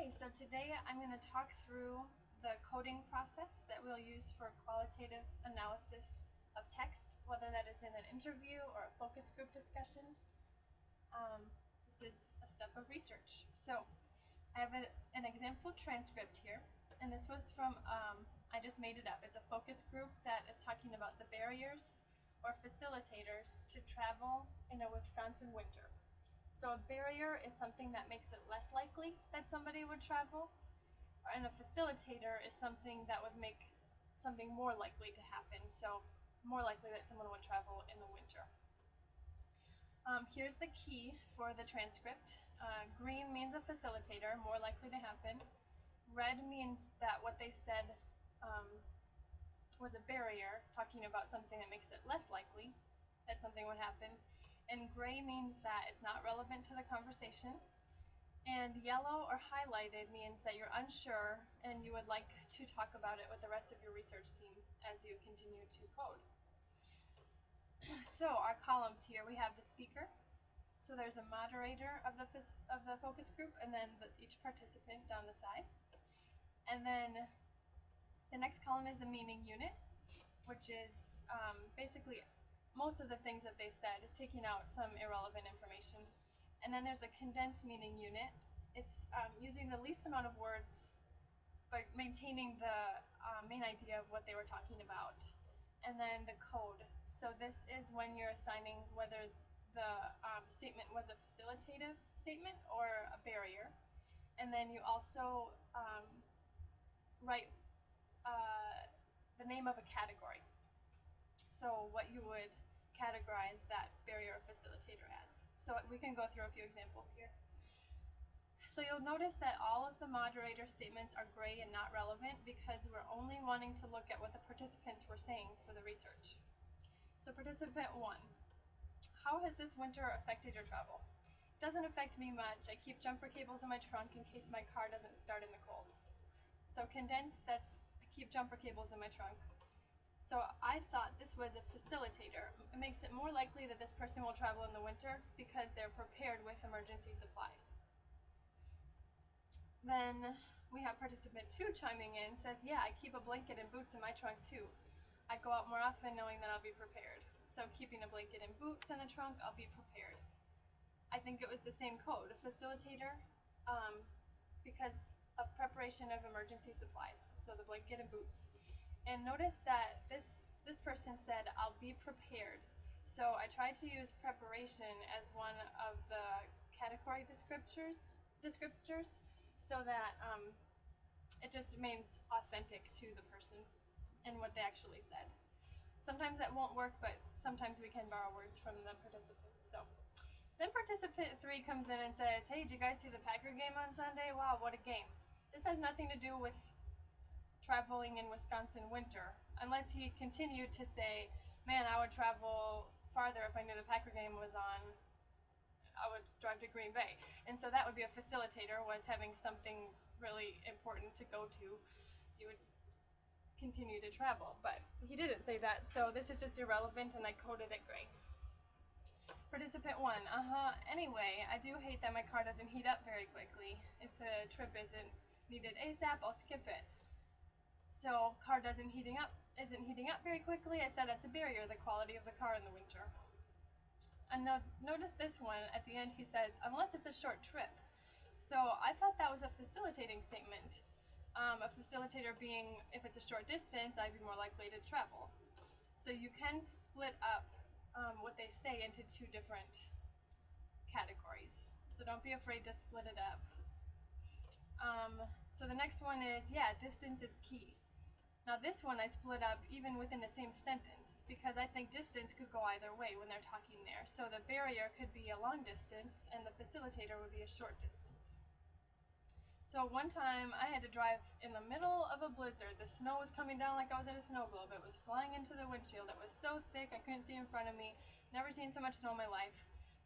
Okay, so today I'm going to talk through the coding process that we'll use for qualitative analysis of text, whether that is in an interview or a focus group discussion. This is a step of research. So I have an example transcript here, and this was from, I just made it up. It's a focus group that is talking about the barriers or facilitators to travel in a Wisconsin winter. So a barrier is something that makes it less likely that somebody would travel, and a facilitator is something that would make something more likely to happen, so more likely that someone would travel in the winter. Here's the key for the transcript. Green means a facilitator, more likely to happen. Red means that what they said was a barrier, talking about something that makes it less likely that something would happen. And gray means that it's not relevant to the conversation. And yellow or highlighted means that you're unsure and you would like to talk about it with the rest of your research team as you continue to code. So our columns here, we have the speaker. So there's a moderator of the focus group, and then each participant down the side. And then the next column is the meaning unit, which is basically most of the things that they said, taking out some irrelevant information. And then there's a condensed meaning unit. It's using the least amount of words, but maintaining the main idea of what they were talking about. And then the code. So this is when you're assigning whether the statement was a facilitative statement or a barrier. And then you also write the name of a category. So what you would categorize that barrier or facilitator as. So we can go through a few examples here. So you'll notice that all of the moderator statements are gray and not relevant because we're only wanting to look at what the participants were saying for the research. So participant 1, how has this winter affected your travel? It doesn't affect me much. I keep jumper cables in my trunk in case my car doesn't start in the cold. So condensed, that's I keep jumper cables in my trunk. So I thought this was a facilitator. It makes it more likely that this person will travel in the winter because they're prepared with emergency supplies. Then we have participant 2 chiming in, says, yeah, I keep a blanket and boots in my trunk too. I go out more often knowing that I'll be prepared. So keeping a blanket and boots in the trunk, I'll be prepared. I think it was the same code, a facilitator, because of preparation of emergency supplies, so the blanket and boots. And notice that this person said, I'll be prepared. So I tried to use preparation as one of the category descriptors so that it just remains authentic to the person and what they actually said. Sometimes that won't work, but sometimes we can borrow words from the participants. So then participant 3 comes in and says, hey, did you guys see the Packer game on Sunday? Wow, what a game. This has nothing to do with traveling in Wisconsin winter, unless he continued to say, man, I would travel farther if I knew the Packer game was on. I would drive to Green Bay. And so that would be a facilitator, was having something really important to go to. You would continue to travel. But he didn't say that, so this is just irrelevant, and I coded it gray. Participant 1, anyway, I do hate that my car doesn't heat up very quickly. If the trip isn't needed ASAP, I'll skip it. So car isn't heating up very quickly. I said that's a barrier, the quality of the car in the winter. And now notice this one at the end, he says, unless it's a short trip. So I thought that was a facilitating statement. A facilitator being, if it's a short distance, I'd be more likely to travel. So you can split up what they say into 2 different categories. So don't be afraid to split it up. So the next one is, yeah, distance is key. Now this one I split up even within the same sentence because I think distance could go either way when they're talking there. So the barrier could be a long distance and the facilitator would be a short distance. So one time I had to drive in the middle of a blizzard. The snow was coming down like I was in a snow globe. It was flying into the windshield. It was so thick I couldn't see in front of me. Never seen so much snow in my life.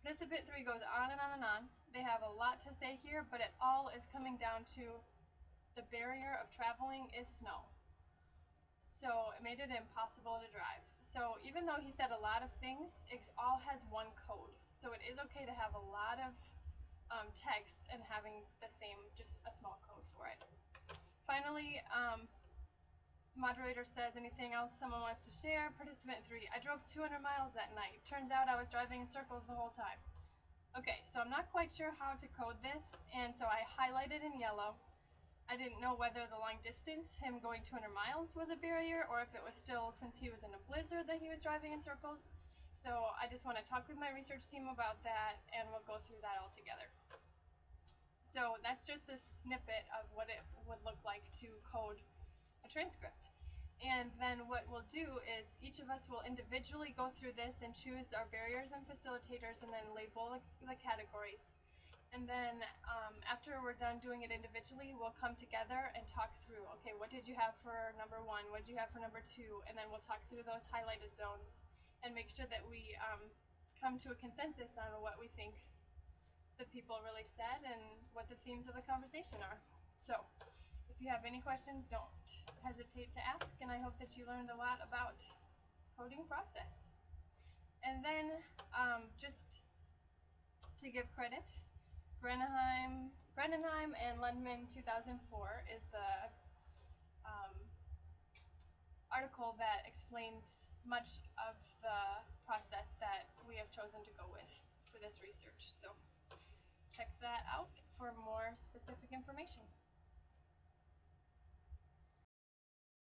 Participant 3 goes on and on and on. They have a lot to say here, but it all is coming down to the barrier of traveling is snow. So it made it impossible to drive. So even though he said a lot of things, it all has one code. So it is okay to have a lot of text and having the same, just a small code. finally, moderator says, anything else someone wants to share? Participant 3, I drove 200 miles that night. Turns out I was driving in circles the whole time. Okay, so I'm not quite sure how to code this, and so I highlighted in yellow. I didn't know whether the long distance, him going 200 miles, was a barrier, or if it was still, since he was in a blizzard, that he was driving in circles. So I just want to talk with my research team about that, and we'll go through that all together. So that's just a snippet of what it would look like to code a transcript. And then what we'll do is each of us will individually go through this and choose our barriers and facilitators and then label the categories. And then after we're done doing it individually, we'll come together and talk through, okay, what did you have for number 1? What did you have for number 2? And then we'll talk through those highlighted zones and make sure that we come to a consensus on what we think the people really said and what the themes of the conversation are. So, if you have any questions, don't hesitate to ask, and I hope that you learned a lot about coding process. And then, just to give credit, Grenenheim and Lundman 2004 is the article that explains much of the process that we have chosen to go with for this research. So check that out for more specific information.